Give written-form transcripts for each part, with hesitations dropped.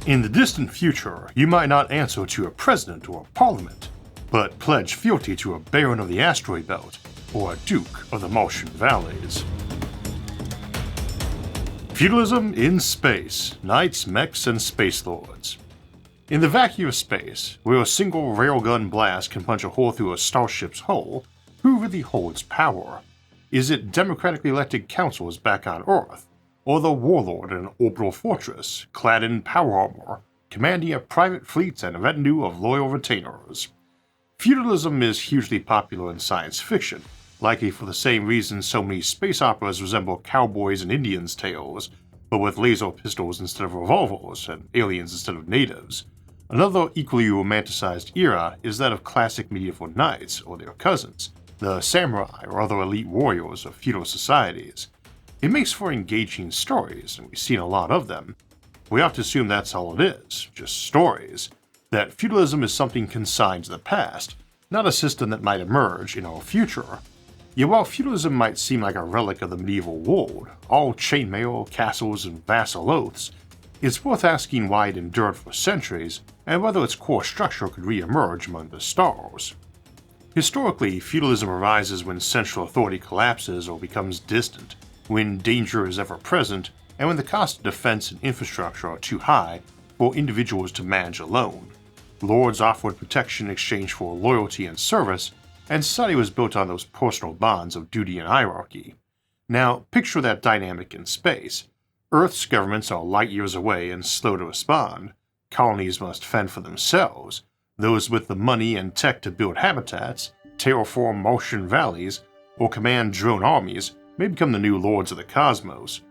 In the distant future, you might not answer to a president or a parliament, but pledge fealty to a baron of the asteroid belt or a duke of the Martian valleys. Feudalism in space, knights, mechs, and space lords. In the vacuum of space, where a single railgun blast can punch a hole through a starship's hull, who really holds power? Is it democratically elected councils back on Earth, or the warlord in an orbital fortress, clad in power armor, commanding a private fleet and a retinue of loyal retainers? Feudalism is hugely popular in science fiction, likely for the same reason so many space operas resemble cowboys and Indians' tales, but with laser pistols instead of revolvers and aliens instead of natives. Another equally romanticized era is that of classic medieval knights or their cousins, the samurai or other elite warriors of feudal societies. It makes for engaging stories, and we've seen a lot of them. We have to assume that's all it is, just stories, that feudalism is something consigned to the past, not a system that might emerge in our future. Yet while feudalism might seem like a relic of the medieval world, all chainmail, castles, and vassal oaths, it's worth asking why it endured for centuries and whether its core structure could re-emerge among the stars. Historically, feudalism arises when central authority collapses or becomes distant, when danger is ever present, and when the cost of defense and infrastructure are too high for individuals to manage alone. Lords offered protection in exchange for loyalty and service, and society was built on those personal bonds of duty and hierarchy. Now, picture that dynamic in space. Earth's governments are light years away and slow to respond. Colonies must fend for themselves. Those with the money and tech to build habitats, terraform Martian valleys, or command drone armies may become the new lords of the cosmos.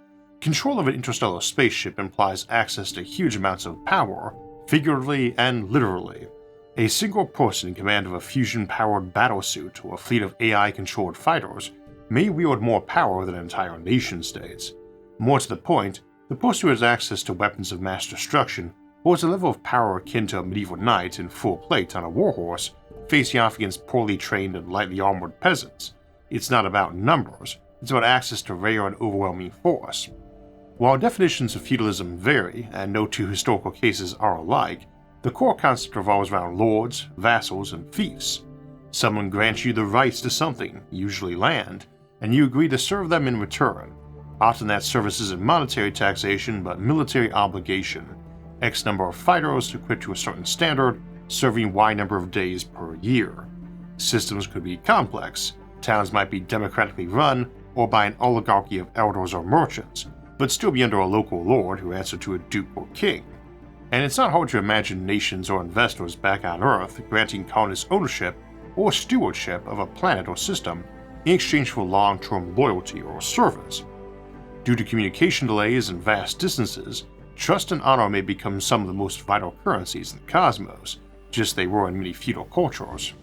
Control of an interstellar spaceship implies access to huge amounts of power, figuratively and literally. A single person in command of a fusion-powered battlesuit or a fleet of AI-controlled fighters may wield more power than entire nation-states. More to the point, the person who has access to weapons of mass destruction holds a level of power akin to a medieval knight in full plate on a warhorse, facing off against poorly trained and lightly armored peasants. It's not about numbers, it's about access to rare and overwhelming force. While definitions of feudalism vary, and no two historical cases are alike, the core concept revolves around lords, vassals, and fiefs. Someone grants you the rights to something, usually land, and you agree to serve them in return. Often that service isn't monetary taxation, but military obligation. X number of fighters equipped to a certain standard, serving Y number of days per year. Systems could be complex. Towns might be democratically run, or by an oligarchy of elders or merchants, but still be under a local lord who answered to a duke or king. And it's not hard to imagine nations or investors back on Earth granting colonists ownership or stewardship of a planet or system in exchange for long-term loyalty or service. Due to communication delays and vast distances, trust and honor may become some of the most vital currencies in the cosmos, just as they were in many feudal cultures.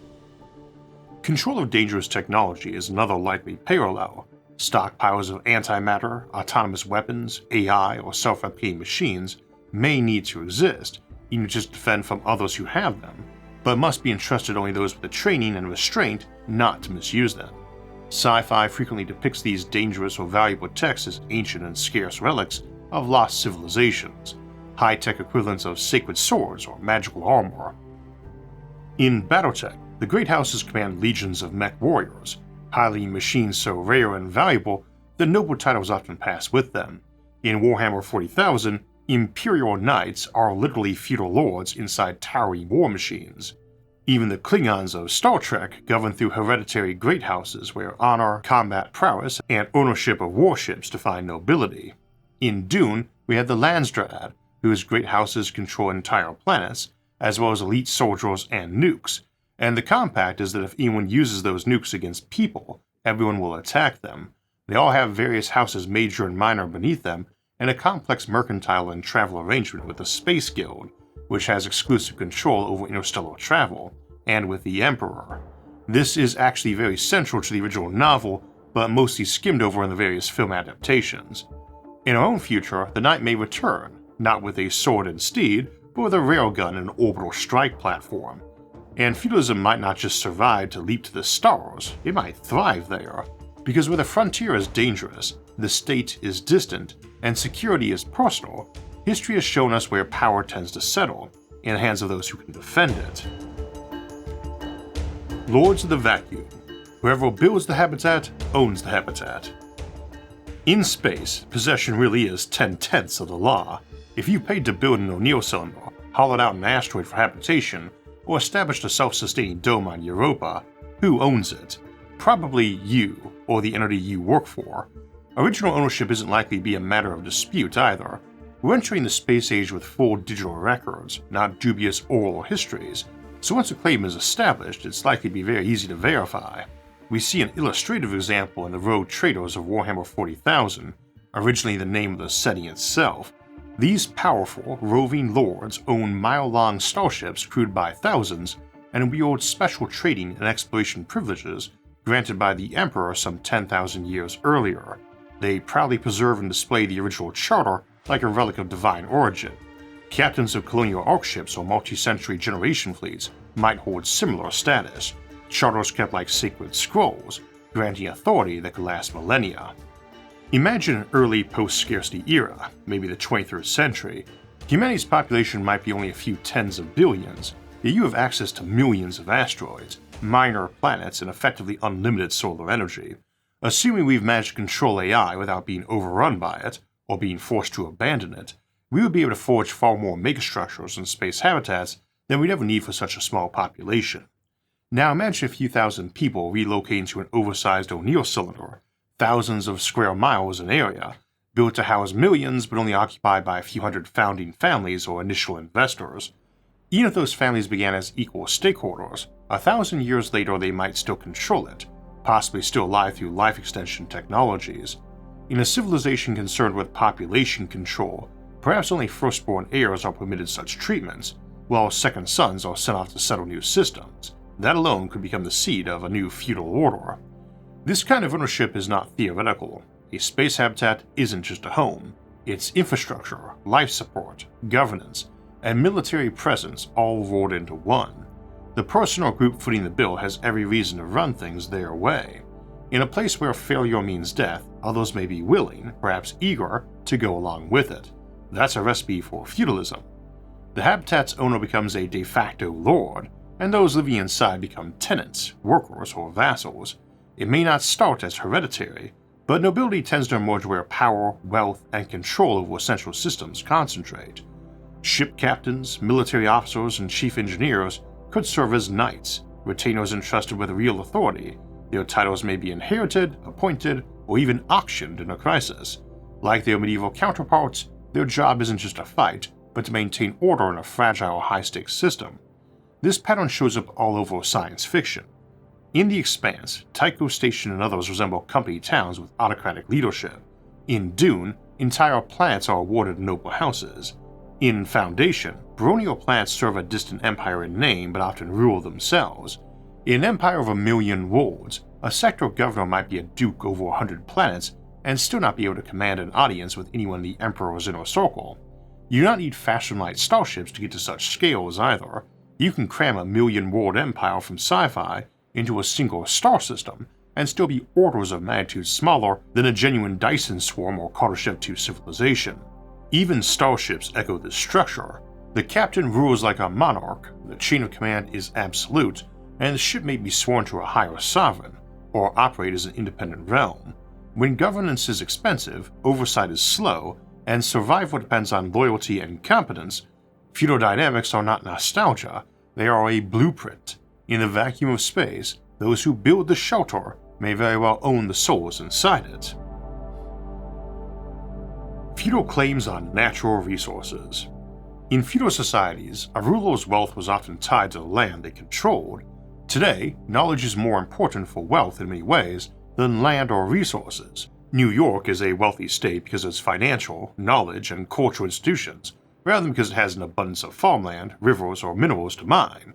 Control of dangerous technology is another likely parallel. Stockpiles of antimatter, autonomous weapons, AI, or self-replicating machines may need to exist, even just defend from others who have them, but must be entrusted only those with the training and restraint not to misuse them. Sci-fi frequently depicts these dangerous or valuable texts as ancient and scarce relics of lost civilizations, high-tech equivalents of sacred swords or magical armor. In Battletech, the great houses command legions of mech warriors, piloting machines so rare and valuable that noble titles often pass with them. In Warhammer 40,000, Imperial Knights are literally feudal lords inside towering war machines. Even the Klingons of Star Trek govern through hereditary great houses where honor, combat prowess, and ownership of warships define nobility. In Dune, we have the Landsdraad, whose great houses control entire planets, as well as elite soldiers and nukes, and the compact is that if anyone uses those nukes against people, everyone will attack them. They all have various houses major and minor beneath them, and a complex mercantile and travel arrangement with the Space Guild, which has exclusive control over interstellar travel, and with the Emperor. This is actually very central to the original novel, but mostly skimmed over in the various film adaptations. In our own future, the knight may return, not with a sword and steed, but with a railgun and an orbital strike platform. And feudalism might not just survive to leap to the stars, it might thrive there. Because where the frontier is dangerous, the state is distant, and security is personal, history has shown us where power tends to settle, in the hands of those who can defend it. Lords of the Vacuum. Whoever builds the habitat owns the habitat. In space, possession really is 10/10 of the law. If you paid to build an O'Neill cylinder, hollowed out an asteroid for habitation, or established a self-sustaining dome on Europa, who owns it? Probably you, or the entity you work for. Original ownership isn't likely to be a matter of dispute either. We're entering the space age with full digital records, not dubious oral histories, so once a claim is established, it's likely to be very easy to verify. We see an illustrative example in the Rogue Traders of Warhammer 40,000, originally the name of the setting itself. These powerful, roving lords own mile-long starships crewed by thousands and wield special trading and exploration privileges granted by the Emperor some 10,000 years earlier. They proudly preserve and display the original charter like a relic of divine origin. Captains of colonial arcships or multi-century generation fleets might hold similar status, charters kept like sacred scrolls, granting authority that could last millennia. Imagine an early post-scarcity era, maybe the 23rd century. Humanity's population might be only a few tens of billions, yet you have access to millions of asteroids, minor planets, and effectively unlimited solar energy. Assuming we've managed to control AI without being overrun by it, or being forced to abandon it, we would be able to forge far more megastructures and space habitats than we'd ever need for such a small population. Now imagine a few thousand people relocating to an oversized O'Neill cylinder, thousands of square miles in area, built to house millions but only occupied by a few hundred founding families or initial investors. Even if those families began as equal stakeholders, 1,000 years later they might still control it, possibly still alive through life extension technologies. In a civilization concerned with population control, perhaps only firstborn heirs are permitted such treatments, while second sons are sent off to settle new systems. That alone could become the seed of a new feudal order. This kind of ownership is not theoretical. A space habitat isn't just a home. It's infrastructure, life support, governance, and military presence all rolled into one. The person or group footing the bill has every reason to run things their way. In a place where failure means death, others may be willing, perhaps eager, to go along with it. That's a recipe for feudalism. The habitat's owner becomes a de facto lord, and those living inside become tenants, workers, or vassals. It may not start as hereditary, but nobility tends to emerge where power, wealth, and control over essential systems concentrate. Ship captains, military officers, and chief engineers could serve as knights, retainers entrusted with real authority. Their titles may be inherited, appointed, or even auctioned in a crisis. Like their medieval counterparts, their job isn't just to fight, but to maintain order in a fragile, high-stakes system. This pattern shows up all over science fiction. In The Expanse, Tycho Station and others resemble company towns with autocratic leadership. In Dune, entire planets are awarded noble houses. In Foundation, baronial planets serve a distant empire in name but often rule themselves. In an empire of 1,000,000 worlds, a sector governor might be a duke over 100 planets and still not be able to command an audience with anyone in the Emperor's inner circle. You do not need fashion-light starships to get to such scales either. You can cram a 1,000,000-world empire from sci-fi into a single star system and still be orders of magnitude smaller than a genuine Dyson swarm or Carter Ship II civilization. Even starships echo this structure. The captain rules like a monarch, the chain of command is absolute, and the ship may be sworn to a higher sovereign, or operate as an independent realm. When governance is expensive, oversight is slow, and survival depends on loyalty and competence, feudal dynamics are not nostalgia, they are a blueprint. In the vacuum of space, those who build the shelter may very well own the souls inside it. Feudal claims on natural resources. In feudal societies, a ruler's wealth was often tied to the land they controlled. Today, knowledge is more important for wealth in many ways than land or resources. New York is a wealthy state because of its financial, knowledge, and cultural institutions, rather than because it has an abundance of farmland, rivers, or minerals to mine.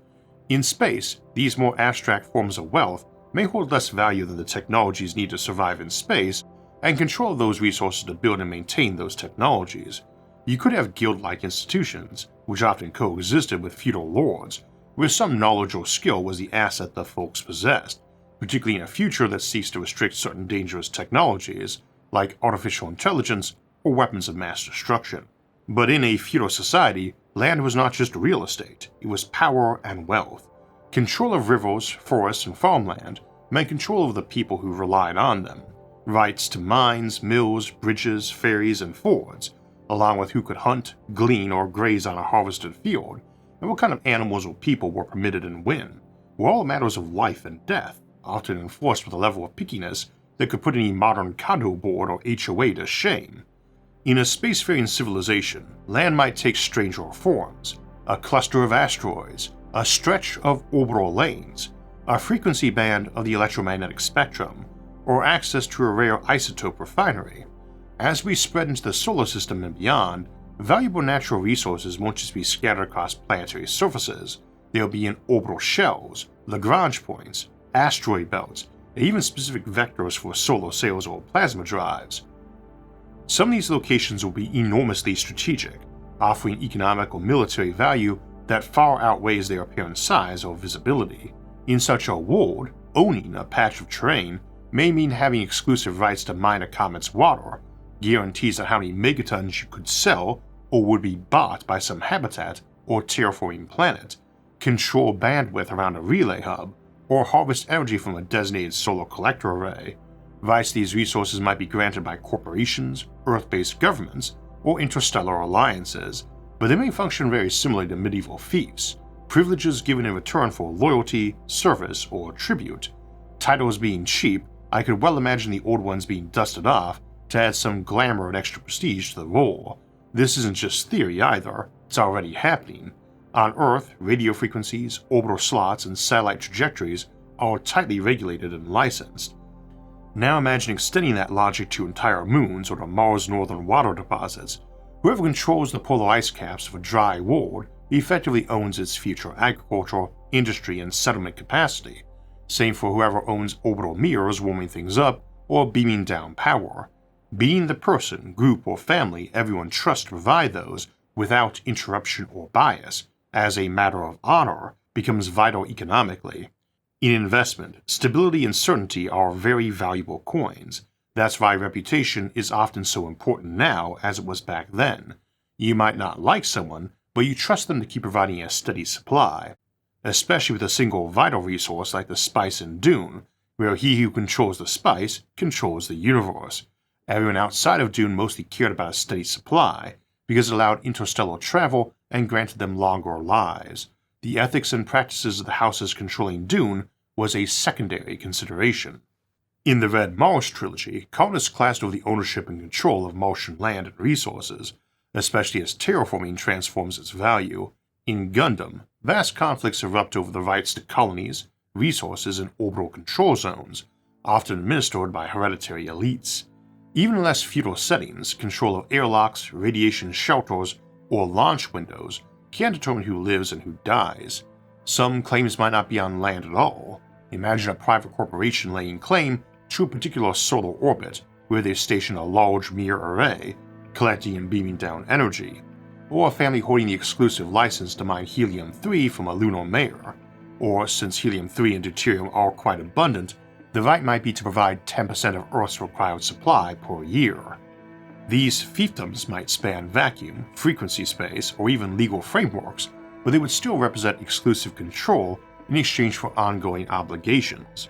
In space, these more abstract forms of wealth may hold less value than the technologies needed to survive in space and control those resources to build and maintain those technologies. You could have guild-like institutions, which often coexisted with feudal lords, where some knowledge or skill was the asset the folks possessed, particularly in a future that seeks to restrict certain dangerous technologies, like artificial intelligence or weapons of mass destruction. But in a feudal society, land was not just real estate, it was power and wealth. Control of rivers, forests, and farmland meant control of the people who relied on them. Rights to mines, mills, bridges, ferries, and fords, along with who could hunt, glean, or graze on a harvested field, and what kind of animals or people were permitted and when, were all matters of life and death, often enforced with a level of pickiness that could put any modern condo board or HOA to shame. In a spacefaring civilization, land might take stranger forms: a cluster of asteroids, a stretch of orbital lanes, a frequency band of the electromagnetic spectrum, or access to a rare isotope refinery. As we spread into the solar system and beyond, valuable natural resources won't just be scattered across planetary surfaces, they'll be in orbital shells, Lagrange points, asteroid belts, and even specific vectors for solar sails or plasma drives. Some of these locations will be enormously strategic, offering economic or military value that far outweighs their apparent size or visibility. In such a world, owning a patch of terrain may mean having exclusive rights to mine a comet's water, guarantees on how many megatons you could sell or would be bought by some habitat or terraforming planet, control bandwidth around a relay hub, or harvest energy from a designated solar collector array. Rights to these resources might be granted by corporations, Earth-based governments, or interstellar alliances, but they may function very similarly to medieval fiefs, privileges given in return for loyalty, service, or tribute. Titles being cheap, I could well imagine the old ones being dusted off to add some glamour and extra prestige to the role. This isn't just theory either, it's already happening. On Earth, radio frequencies, orbital slots, and satellite trajectories are tightly regulated and licensed. Now imagine extending that logic to entire moons or to Mars' northern water deposits. Whoever controls the polar ice caps of a dry world effectively owns its future agriculture, industry, and settlement capacity. Same for whoever owns orbital mirrors warming things up or beaming down power. Being the person, group, or family everyone trusts to provide those without interruption or bias, as a matter of honor, becomes vital economically. In investment, stability and certainty are very valuable coins. That's why reputation is often so important now as it was back then. You might not like someone, but you trust them to keep providing a steady supply, especially with a single vital resource like the spice in Dune, where he who controls the spice controls the universe. Everyone outside of Dune mostly cared about a steady supply, because it allowed interstellar travel and granted them longer lives. The ethics and practices of the houses controlling Dune was a secondary consideration. In the Red Mars trilogy, colonists clashed over the ownership and control of Martian land and resources, especially as terraforming transforms its value. In Gundam, vast conflicts erupt over the rights to colonies, resources, and orbital control zones, often administered by hereditary elites. Even in less feudal settings, control of airlocks, radiation shelters, or launch windows can determine who lives and who dies. Some claims might not be on land at all. Imagine a private corporation laying claim to a particular solar orbit where they station a large mirror array, collecting and beaming down energy, or a family holding the exclusive license to mine helium-3 from a lunar mare, or since helium-3 and deuterium are quite abundant, the right might be to provide 10% of Earth's required supply per year. These fiefdoms might span vacuum, frequency space, or even legal frameworks, but they would still represent exclusive control in exchange for ongoing obligations.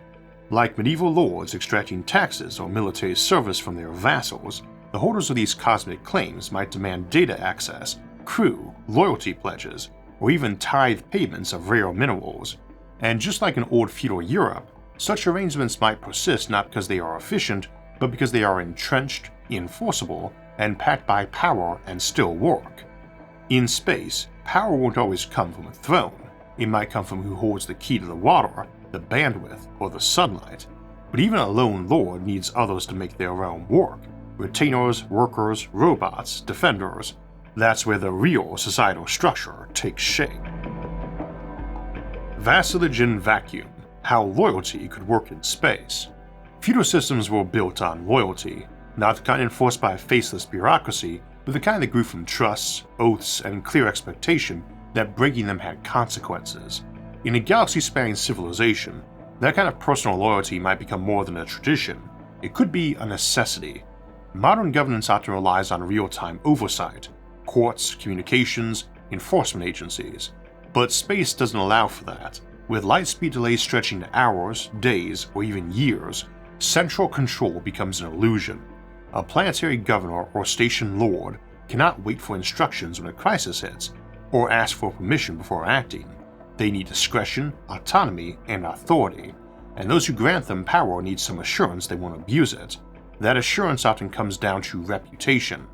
Like medieval lords extracting taxes or military service from their vassals, the holders of these cosmic claims might demand data access, crew, loyalty pledges, or even tithe payments of rare minerals. And just like in old feudal Europe, such arrangements might persist not because they are efficient, but because they are entrenched, enforceable, and backed by power and still work. In space, power won't always come from a throne. It might come from who holds the key to the water, the bandwidth, or the sunlight. But even a lone lord needs others to make their realm work. Retainers, workers, robots, defenders. That's where the real societal structure takes shape. Vassalage in vacuum. How loyalty could work in space. Feudal systems were built on loyalty, not the kind enforced by a faceless bureaucracy, but the kind that grew from trusts, oaths, and clear expectation that breaking them had consequences. In a galaxy-spanning civilization, that kind of personal loyalty might become more than a tradition. It could be a necessity. Modern governance often relies on real-time oversight. courts, communications, enforcement agencies. But space doesn't allow for that. With light speed delays stretching to hours, days, or even years, central control becomes an illusion. A planetary governor or station lord cannot wait for instructions when a crisis hits, or ask for permission before acting. They need discretion, autonomy, and authority, and those who grant them power need some assurance they won't abuse it. That assurance often comes down to reputation.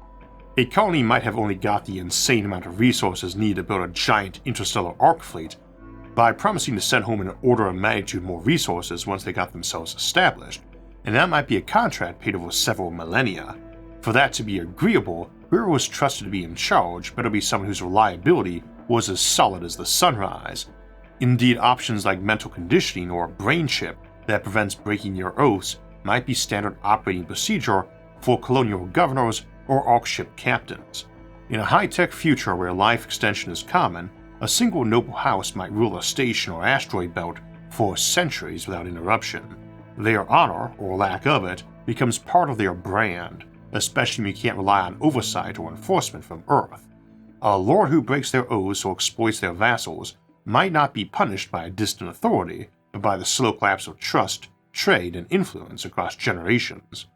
A colony might have only got the insane amount of resources needed to build a giant interstellar arc fleet by promising to send home an order of magnitude more resources once they got themselves established, and that might be a contract paid over several millennia. For that to be agreeable, whoever was trusted to be in charge better be someone whose reliability was as solid as the sunrise. Indeed, options like mental conditioning or a brain chip that prevents breaking your oaths might be standard operating procedure for colonial governors or arc ship captains. In a high-tech future where life extension is common, a single noble house might rule a station or asteroid belt for centuries without interruption. Their honor, or lack of it, becomes part of their brand, especially when you can't rely on oversight or enforcement from Earth. A lord who breaks their oaths or exploits their vassals might not be punished by a distant authority, but by the slow collapse of trust, trade, and influence across generations.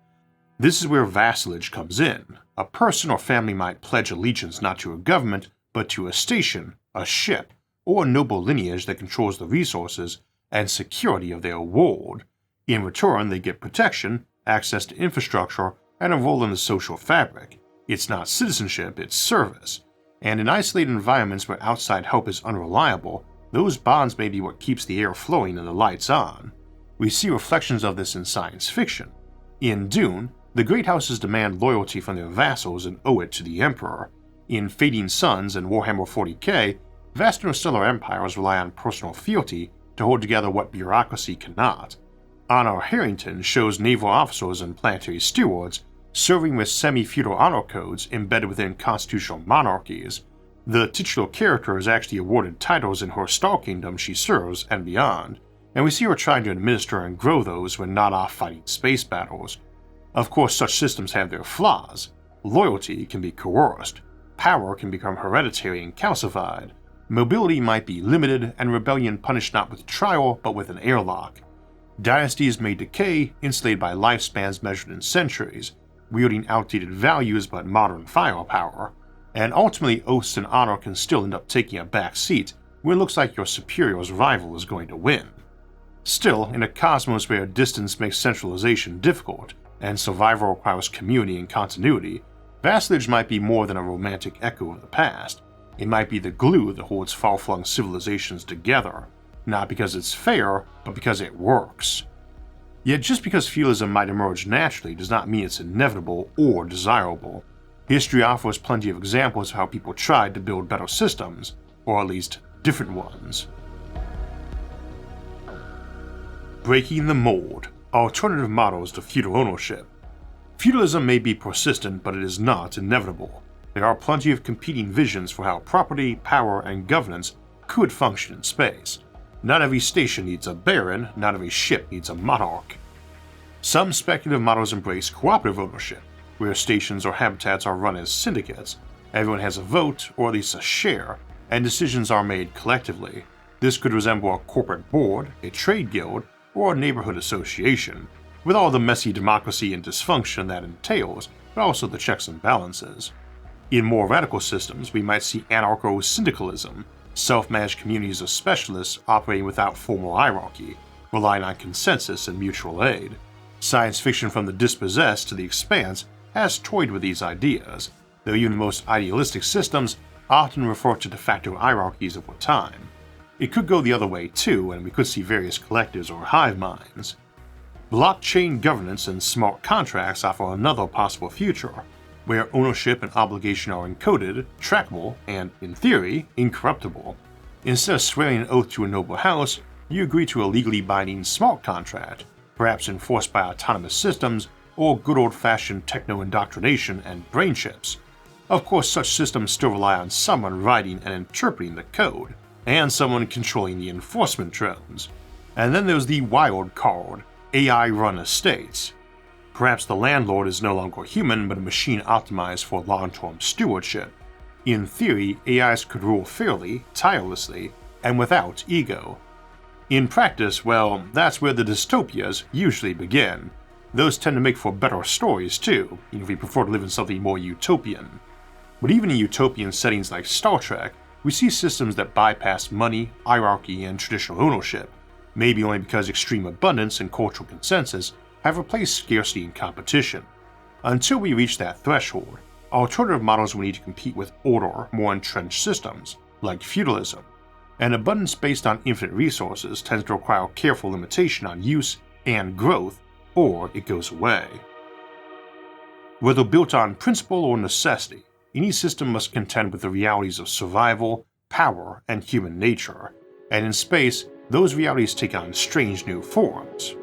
This is where vassalage comes in. A person or family might pledge allegiance not to a government, but to a station, a ship, or a noble lineage that controls the resources and security of their world. In return, they get protection, access to infrastructure, and a role in the social fabric. It's not citizenship, it's service. And in isolated environments where outside help is unreliable, those bonds may be what keeps the air flowing and the lights on. We see reflections of this in science fiction. In Dune, the great houses demand loyalty from their vassals and owe it to the Emperor. In Fading Suns and Warhammer 40k, vast interstellar empires rely on personal fealty to hold together what bureaucracy cannot. Honor Harrington shows naval officers and planetary stewards serving with semi-feudal honor codes embedded within constitutional monarchies. The titular character is actually awarded titles in her Star Kingdom she serves and beyond, and we see her trying to administer and grow those when not off fighting space battles. Of course, such systems have their flaws. Loyalty can be coerced, power can become hereditary and calcified, mobility might be limited, and rebellion punished not with trial but with an airlock. Dynasties may decay, insulated by lifespans measured in centuries, wielding outdated values but modern firepower, and ultimately oaths and honor can still end up taking a back seat when it looks like your superior's rival is going to win. Still, in a cosmos where distance makes centralization difficult, and survival requires community and continuity, vassalage might be more than a romantic echo of the past. It might be the glue that holds far-flung civilizations together, not because it's fair, but because it works. Yet just because feudalism might emerge naturally does not mean it's inevitable or desirable. History offers plenty of examples of how people tried to build better systems, or at least different ones. Breaking the mold. Alternative models to feudal ownership. Feudalism may be persistent, but it is not inevitable. There are plenty of competing visions for how property, power, and governance could function in space. Not every station needs a baron, not every ship needs a monarch. Some speculative models embrace cooperative ownership, where stations or habitats are run as syndicates. Everyone has a vote, or at least a share, and decisions are made collectively. This could resemble a corporate board, a trade guild, or a neighborhood association, with all the messy democracy and dysfunction that entails, but also the checks and balances. In more radical systems, we might see anarcho-syndicalism, self-managed communities of specialists operating without formal hierarchy, relying on consensus and mutual aid. Science fiction from the dispossessed to the expanse has toyed with these ideas, though even the most idealistic systems often refer to de facto hierarchies over time. It could go the other way too, and we could see various collectives or hive minds. Blockchain governance and smart contracts offer another possible future, where ownership and obligation are encoded, trackable, and, in theory, incorruptible. Instead of swearing an oath to a noble house, you agree to a legally binding smart contract, perhaps enforced by autonomous systems or good old-fashioned techno-indoctrination and brain chips. Of course, such systems still rely on someone writing and interpreting the code, and someone controlling the enforcement drones. And then there's the wild card, AI-run estates. Perhaps the landlord is no longer human but a machine optimized for long-term stewardship. In theory, AIs could rule fairly, tirelessly, and without ego. In practice, well, that's where the dystopias usually begin. Those tend to make for better stories too, even if we prefer to live in something more utopian. But even in utopian settings like Star Trek, we see systems that bypass money, hierarchy, and traditional ownership, maybe only because extreme abundance and cultural consensus have replaced scarcity and competition. Until we reach that threshold, alternative models will need to compete with older, more entrenched systems, like feudalism, and abundance based on infinite resources tends to require careful limitation on use and growth, or it goes away. Whether built on principle or necessity, any system must contend with the realities of survival, power, and human nature, and in space, those realities take on strange new forms.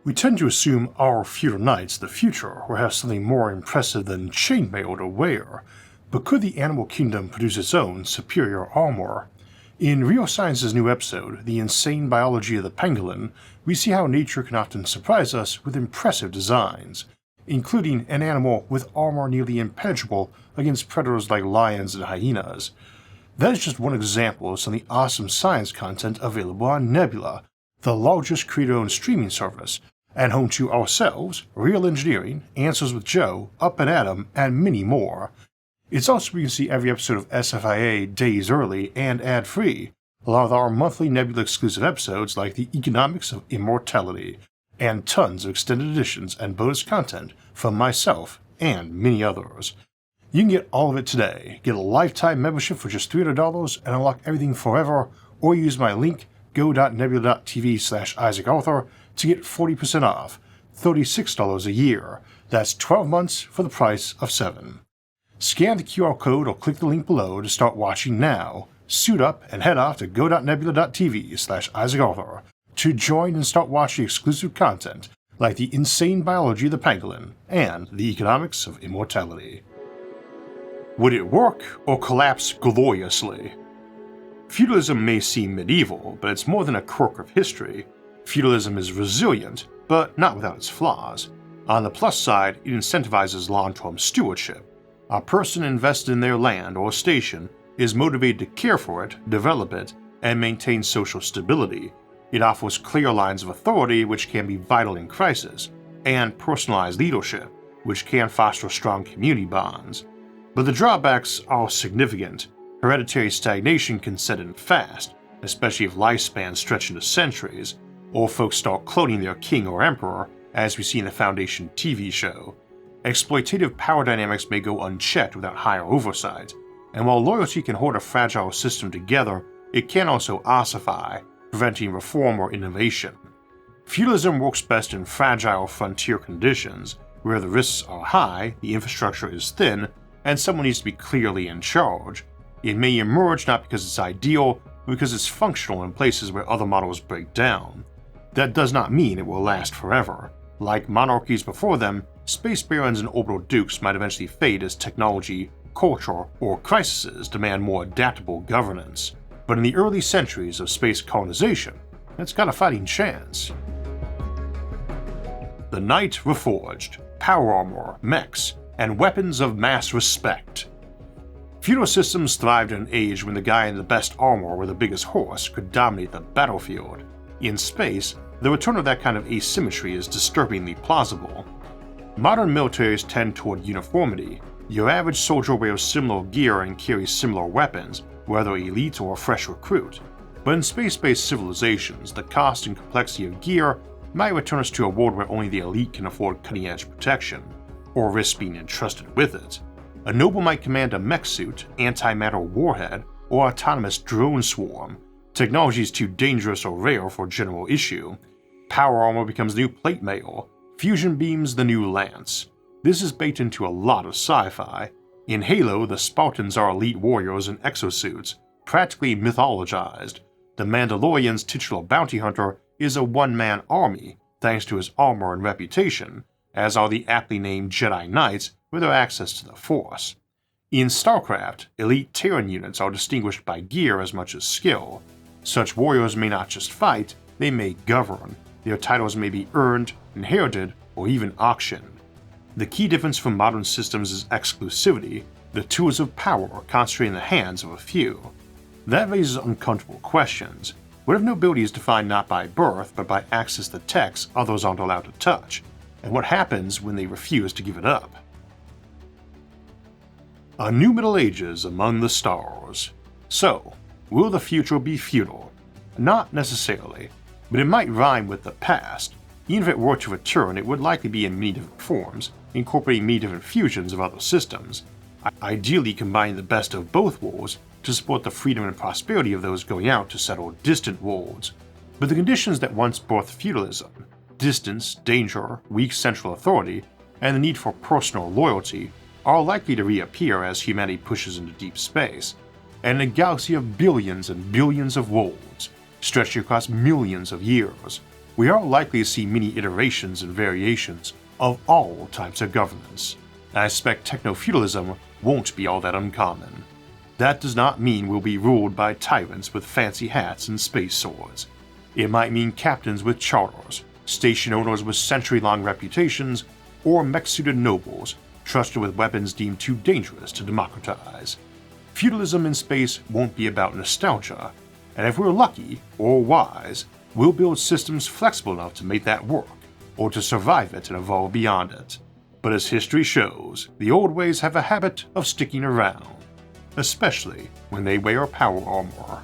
We tend to assume our feudal knights of the future will have something more impressive than chainmail to wear, but could the animal kingdom produce its own superior armor? In Real Science's new episode, The Insane Biology of the Pangolin, we see how nature can often surprise us with impressive designs, including an animal with armor nearly impenetrable against predators like lions and hyenas. That is just one example of some of the awesome science content available on Nebula, the largest creator-owned streaming service, and home to Ourselves, Real Engineering, Answers with Joe, Up and Atom, and many more. It's also where you can see every episode of SFIA days early and ad-free, along with our monthly Nebula exclusive episodes like The Economics of Immortality, and tons of extended editions and bonus content from myself and many others. You can get all of it today. Get a lifetime membership for just $300 and unlock everything forever, or use my link go.nebula.tv/IsaacArthur to get 40% off, $36 a year. That's 12 months for the price of 7. Scan the QR code or click the link below to start watching now. Suit up and head off to go.nebula.tv/IsaacArthur to join and start watching exclusive content like The Insane Biology of the Pangolin and The Economics of Immortality. Would it work or collapse gloriously? Feudalism may seem medieval, but it's more than a quirk of history. Feudalism is resilient, but not without its flaws. On the plus side, it incentivizes long-term stewardship. A person invested in their land or station is motivated to care for it, develop it, and maintain social stability. It offers clear lines of authority, which can be vital in crisis, and personalized leadership, which can foster strong community bonds. But the drawbacks are significant. Hereditary stagnation can set in fast, especially if lifespans stretch into centuries, or folks start cloning their king or emperor, as we see in the Foundation TV show. Exploitative power dynamics may go unchecked without higher oversight, and while loyalty can hold a fragile system together, it can also ossify, preventing reform or innovation. Feudalism works best in fragile frontier conditions, where the risks are high, the infrastructure is thin, and someone needs to be clearly in charge. It may emerge not because it's ideal, but because it's functional in places where other models break down. That does not mean it will last forever. Like monarchies before them, space barons and orbital dukes might eventually fade as technology, culture, or crises demand more adaptable governance. But in the early centuries of space colonization, it's got a fighting chance. The Knight Reforged, Power Armor, Mechs, and Weapons of Mass Respect. Feudal systems thrived in an age when the guy in the best armor or the biggest horse could dominate the battlefield. In space, the return of that kind of asymmetry is disturbingly plausible. Modern militaries tend toward uniformity. Your average soldier wears similar gear and carries similar weapons, whether elite or a fresh recruit. But in space-based civilizations, the cost and complexity of gear might return us to a world where only the elite can afford cutting-edge protection, or risk being entrusted with it. A noble might command a mech suit, antimatter warhead, or autonomous drone swarm. Technology is too dangerous or rare for general issue. Power armor becomes the new plate mail, fusion beams the new lance. This is baked into a lot of sci-fi. In Halo, the Spartans are elite warriors in exosuits, practically mythologized. The Mandalorian's titular bounty hunter is a one-man army, thanks to his armor and reputation, as are the aptly named Jedi Knights with their access to the Force. In StarCraft, elite Terran units are distinguished by gear as much as skill. Such warriors may not just fight, they may govern. Their titles may be earned, inherited, or even auctioned. The key difference from modern systems is exclusivity. the tools of power concentrate in the hands of a few. That raises uncomfortable questions. What if nobility is defined not by birth but by access to texts others aren't allowed to touch? And what happens when they refuse to give it up? A new Middle Ages among the stars. So, will the future be feudal? Not necessarily, but it might rhyme with the past. Even if it were to return, it would likely be in many different forms, incorporating many different fusions of other systems, ideally combining the best of both worlds to support the freedom and prosperity of those going out to settle distant worlds. But the conditions that once birthed feudalism, distance, danger, weak central authority, and the need for personal loyalty, are likely to reappear as humanity pushes into deep space, and in a galaxy of billions and billions of worlds, stretching across millions of years, we are likely to see many iterations and variations of all types of governance. I expect techno-feudalism won't be all that uncommon. That does not mean we'll be ruled by tyrants with fancy hats and space swords. It might mean captains with charters, station owners with century-long reputations, or mech-suited nobles trusted with weapons deemed too dangerous to democratize. Feudalism in space won't be about nostalgia, and if we're lucky or wise, we'll build systems flexible enough to make that work, or to survive it and evolve beyond it. But as history shows, the old ways have a habit of sticking around, especially when they wear power armor.